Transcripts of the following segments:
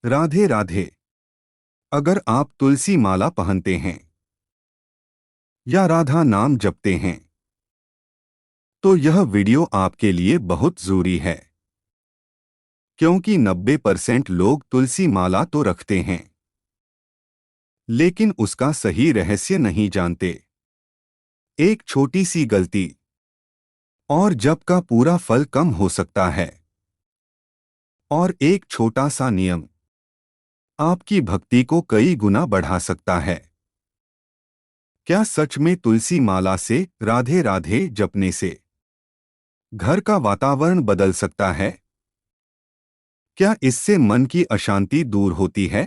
राधे राधे। अगर आप तुलसी माला पहनते हैं या राधा नाम जपते हैं तो यह वीडियो आपके लिए बहुत जरूरी है, क्योंकि 90% लोग तुलसी माला तो रखते हैं लेकिन उसका सही रहस्य नहीं जानते। एक छोटी सी गलती और जप का पूरा फल कम हो सकता है, और एक छोटा सा नियम आपकी भक्ति को कई गुना बढ़ा सकता है। क्या सच में तुलसी माला से राधे राधे जपने से घर का वातावरण बदल सकता है? क्या इससे मन की अशांति दूर होती है?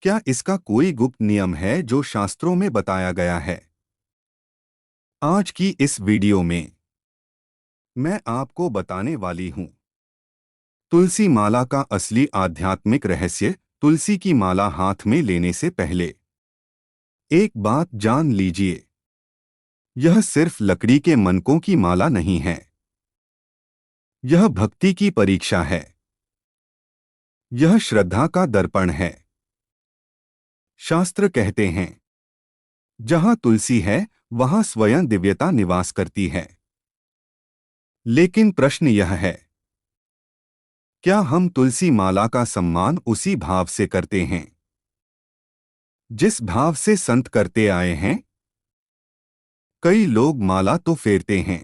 क्या इसका कोई गुप्त नियम है जो शास्त्रों में बताया गया है? आज की इस वीडियो में मैं आपको बताने वाली हूं तुलसी माला का असली आध्यात्मिक रहस्य। तुलसी की माला हाथ में लेने से पहले एक बात जान लीजिए, यह सिर्फ लकड़ी के मनकों की माला नहीं है, यह भक्ति की परीक्षा है, यह श्रद्धा का दर्पण है। शास्त्र कहते हैं, जहां तुलसी है वहां स्वयं दिव्यता निवास करती है। लेकिन प्रश्न यह है, क्या हम तुलसी माला का सम्मान उसी भाव से करते हैं जिस भाव से संत करते आए हैं? कई लोग माला तो फेरते हैं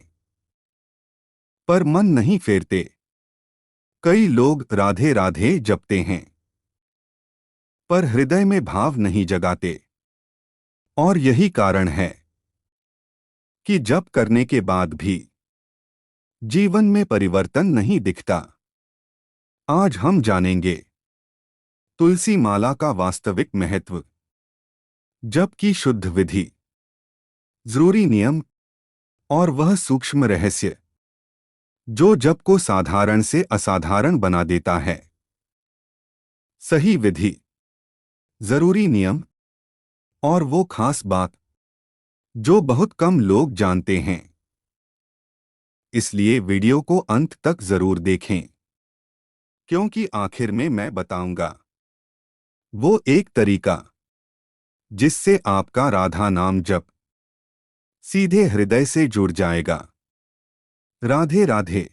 पर मन नहीं फेरते। कई लोग राधे राधे जपते हैं पर हृदय में भाव नहीं जगाते। और यही कारण है कि जप करने के बाद भी जीवन में परिवर्तन नहीं दिखता। आज हम जानेंगे तुलसी माला का वास्तविक महत्व, जप की शुद्ध विधि, जरूरी नियम और वह सूक्ष्म रहस्य जो जप को साधारण से असाधारण बना देता है। सही विधि, जरूरी नियम और वो खास बात जो बहुत कम लोग जानते हैं। इसलिए वीडियो को अंत तक जरूर देखें, क्योंकि आखिर में मैं बताऊंगा वो एक तरीका जिससे आपका राधा नाम जप सीधे हृदय से जुड़ जाएगा। राधे राधे।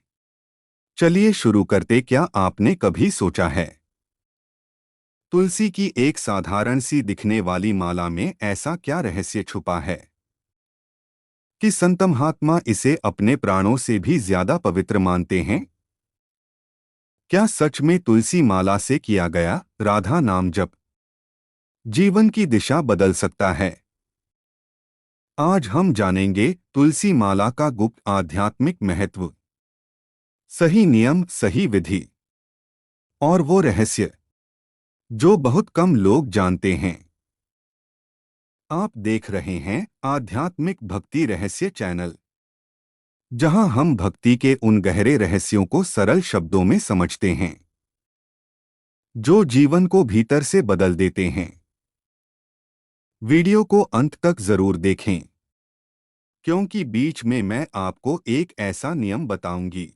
चलिए शुरू करते। क्या आपने कभी सोचा है, तुलसी की एक साधारण सी दिखने वाली माला में ऐसा क्या रहस्य छुपा है कि संत महात्मा इसे अपने प्राणों से भी ज्यादा पवित्र मानते हैं? क्या सच में तुलसी माला से किया गया राधा नाम जप जीवन की दिशा बदल सकता है? आज हम जानेंगे तुलसी माला का गुप्त आध्यात्मिक महत्व, सही नियम, सही विधि और वो रहस्य जो बहुत कम लोग जानते हैं। आप देख रहे हैं आध्यात्मिक भक्ति रहस्य चैनल, जहां हम भक्ति के उन गहरे रहस्यों को सरल शब्दों में समझते हैं जो जीवन को भीतर से बदल देते हैं। वीडियो को अंत तक जरूर देखें, क्योंकि बीच में मैं आपको एक ऐसा नियम बताऊंगी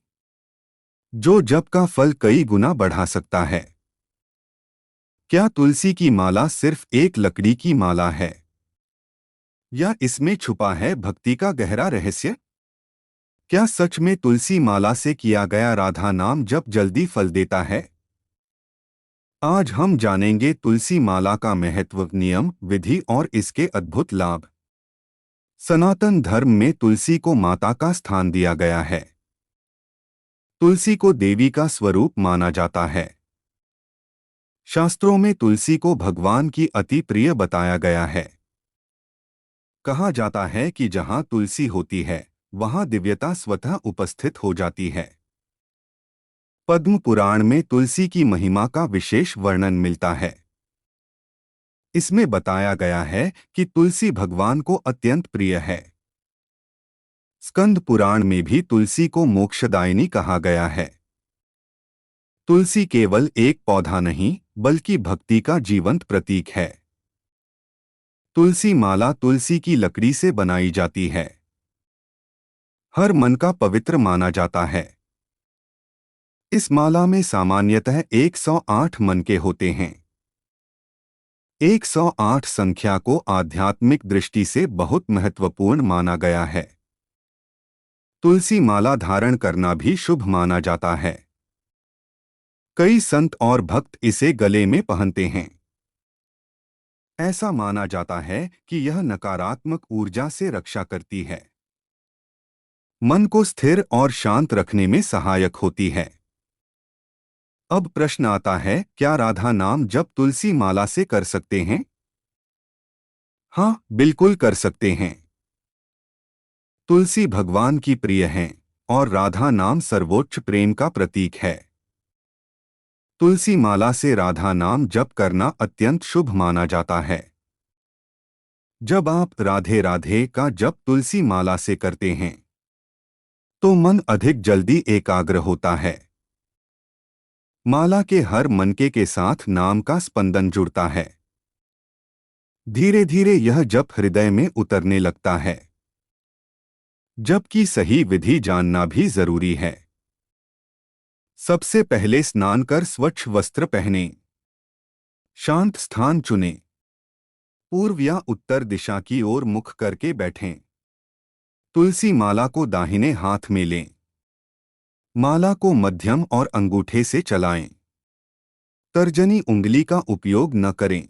जो जप का फल कई गुना बढ़ा सकता है। क्या तुलसी की माला सिर्फ एक लकड़ी की माला है, या इसमें छुपा है भक्ति का गहरा रहस्य? क्या सच में तुलसी माला से किया गया राधा नाम जप जल्दी फल देता है? आज हम जानेंगे तुलसी माला का महत्व, नियम, विधि और इसके अद्भुत लाभ। सनातन धर्म में तुलसी को माता का स्थान दिया गया है। तुलसी को देवी का स्वरूप माना जाता है। शास्त्रों में तुलसी को भगवान की अति प्रिय बताया गया है। कहा जाता है कि जहां तुलसी होती है वहां दिव्यता स्वतः उपस्थित हो जाती है। पद्म पुराण में तुलसी की महिमा का विशेष वर्णन मिलता है। इसमें बताया गया है कि तुलसी भगवान को अत्यंत प्रिय है। स्कंद पुराण में भी तुलसी को मोक्षदायिनी कहा गया है। तुलसी केवल एक पौधा नहीं बल्कि भक्ति का जीवंत प्रतीक है। तुलसी माला तुलसी की लकड़ी से बनाई जाती है। हर मन का पवित्र माना जाता है। इस माला में सामान्यतः 108 मन के होते हैं। 108 संख्या को आध्यात्मिक दृष्टि से बहुत महत्वपूर्ण माना गया है। तुलसी माला धारण करना भी शुभ माना जाता है। कई संत और भक्त इसे गले में पहनते हैं। ऐसा माना जाता है कि यह नकारात्मक ऊर्जा से रक्षा करती है, मन को स्थिर और शांत रखने में सहायक होती है। अब प्रश्न आता है, क्या राधा नाम जप तुलसी माला से कर सकते हैं? हाँ, बिल्कुल कर सकते हैं। तुलसी भगवान की प्रिय हैं और राधा नाम सर्वोच्च प्रेम का प्रतीक है। तुलसी माला से राधा नाम जप करना अत्यंत शुभ माना जाता है। जब आप राधे राधे का जप तुलसी माला से करते हैं तो मन अधिक जल्दी एकाग्र होता है। माला के हर मनके के साथ नाम का स्पंदन जुड़ता है। धीरे धीरे यह जप हृदय में उतरने लगता है। जप की सही विधि जानना भी जरूरी है। सबसे पहले स्नान कर स्वच्छ वस्त्र पहनें। शांत स्थान चुनें। पूर्व या उत्तर दिशा की ओर मुख करके बैठें। तुलसी माला को दाहिने हाथ में लें। माला को मध्यम और अंगूठे से चलाएं। तर्जनी उंगली का उपयोग न करें।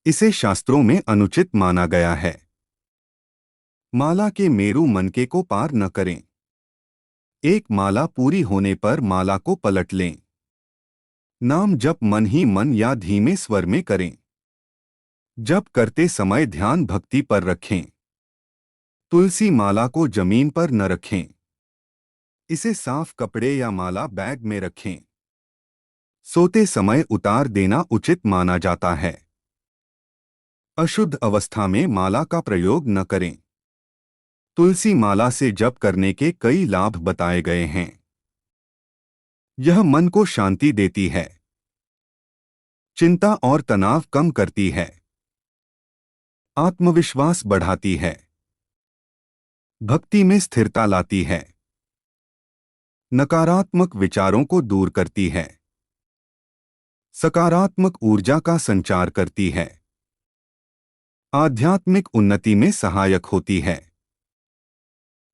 इसे शास्त्रों में अनुचित माना गया है। माला के मेरु मनके को पार न करें। एक माला पूरी होने पर माला को पलट लें। नाम जप मन ही मन या धीमे स्वर में करें। जप करते समय ध्यान भक्ति पर रखें। तुलसी माला को जमीन पर न रखें। इसे साफ कपड़े या माला बैग में रखें। सोते समय उतार देना उचित माना जाता है। अशुद्ध अवस्था में माला का प्रयोग न करें। तुलसी माला से जप करने के कई लाभ बताए गए हैं। यह मन को शांति देती है, चिंता और तनाव कम करती है, आत्मविश्वास बढ़ाती है, भक्ति में स्थिरता लाती है, नकारात्मक विचारों को दूर करती है, सकारात्मक ऊर्जा का संचार करती है, आध्यात्मिक उन्नति में सहायक होती है।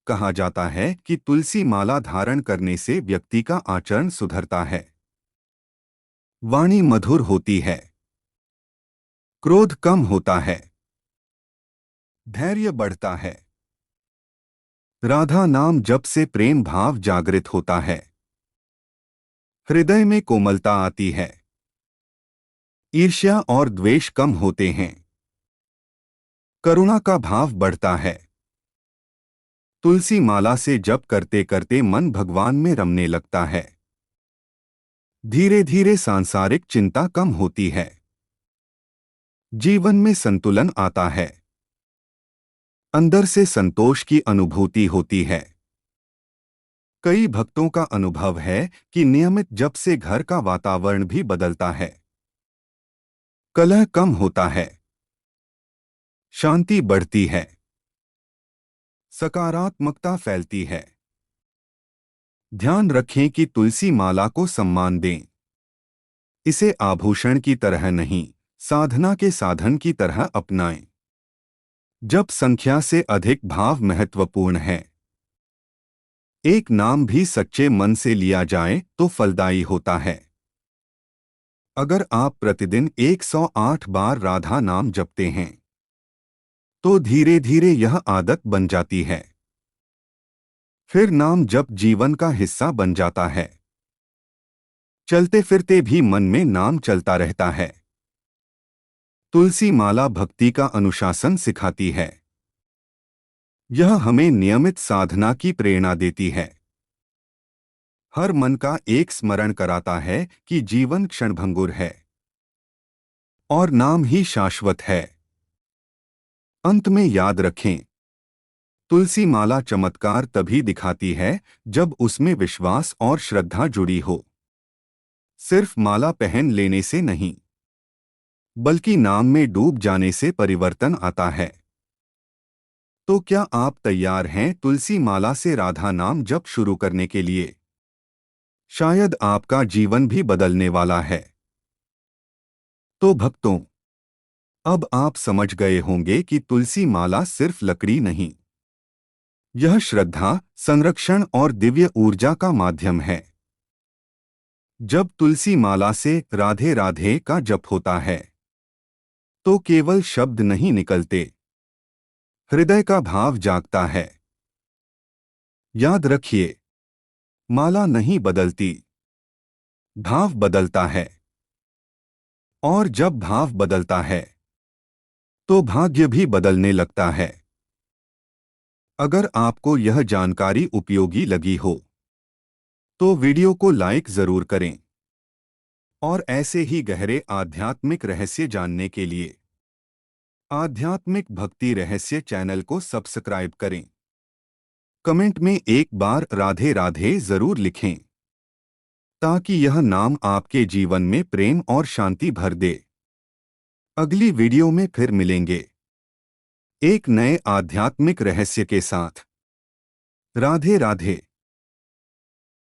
कहा जाता है कि तुलसी माला धारण करने से व्यक्ति का आचरण सुधरता है, वाणी मधुर होती है, क्रोध कम होता है, धैर्य बढ़ता है, राधा नाम जप से प्रेम भाव जागृत होता है, हृदय में कोमलता आती है, ईर्ष्या और द्वेष कम होते हैं, करुणा का भाव बढ़ता है। तुलसी माला से जप करते करते मन भगवान में रमने लगता है। धीरे धीरे सांसारिक चिंता कम होती है। जीवन में संतुलन आता है। अंदर से संतोष की अनुभूति होती है। कई भक्तों का अनुभव है कि नियमित जप से घर का वातावरण भी बदलता है। कलह कम होता है, शांति बढ़ती है, सकारात्मकता फैलती है। ध्यान रखें कि तुलसी माला को सम्मान दें। इसे आभूषण की तरह नहीं, साधना के साधन की तरह अपनाएं। जप संख्या से अधिक भाव महत्वपूर्ण है। एक नाम भी सच्चे मन से लिया जाए तो फलदायी होता है। अगर आप प्रतिदिन 108 बार राधा नाम जपते हैं तो धीरे धीरे यह आदत बन जाती है। फिर नाम जप जीवन का हिस्सा बन जाता है। चलते फिरते भी मन में नाम चलता रहता है। तुलसी माला भक्ति का अनुशासन सिखाती है। यह हमें नियमित साधना की प्रेरणा देती है। हर मन का एक स्मरण कराता है कि जीवन क्षणभंगुर है और नाम ही शाश्वत है। अंत में याद रखें, तुलसी माला चमत्कार तभी दिखाती है जब उसमें विश्वास और श्रद्धा जुड़ी हो। सिर्फ माला पहन लेने से नहीं, बल्कि नाम में डूब जाने से परिवर्तन आता है। तो क्या आप तैयार हैं तुलसी माला से राधा नाम जप शुरू करने के लिए? शायद आपका जीवन भी बदलने वाला है। तो भक्तों, अब आप समझ गए होंगे कि तुलसी माला सिर्फ लकड़ी नहीं, यह श्रद्धा, संरक्षण और दिव्य ऊर्जा का माध्यम है। जब तुलसी माला से राधे राधे का जप होता है तो केवल शब्द नहीं निकलते, हृदय का भाव जागता है। याद रखिए, माला नहीं बदलती, भाव बदलता है। और जब भाव बदलता है तो भाग्य भी बदलने लगता है। अगर आपको यह जानकारी उपयोगी लगी हो तो वीडियो को लाइक जरूर करें और ऐसे ही गहरे आध्यात्मिक रहस्य जानने के लिए आध्यात्मिक भक्ति रहस्य चैनल को सब्सक्राइब करें। कमेंट में एक बार राधे राधे जरूर लिखें ताकि यह नाम आपके जीवन में प्रेम और शांति भर दे। अगली वीडियो में फिर मिलेंगे एक नए आध्यात्मिक रहस्य के साथ। राधे राधे।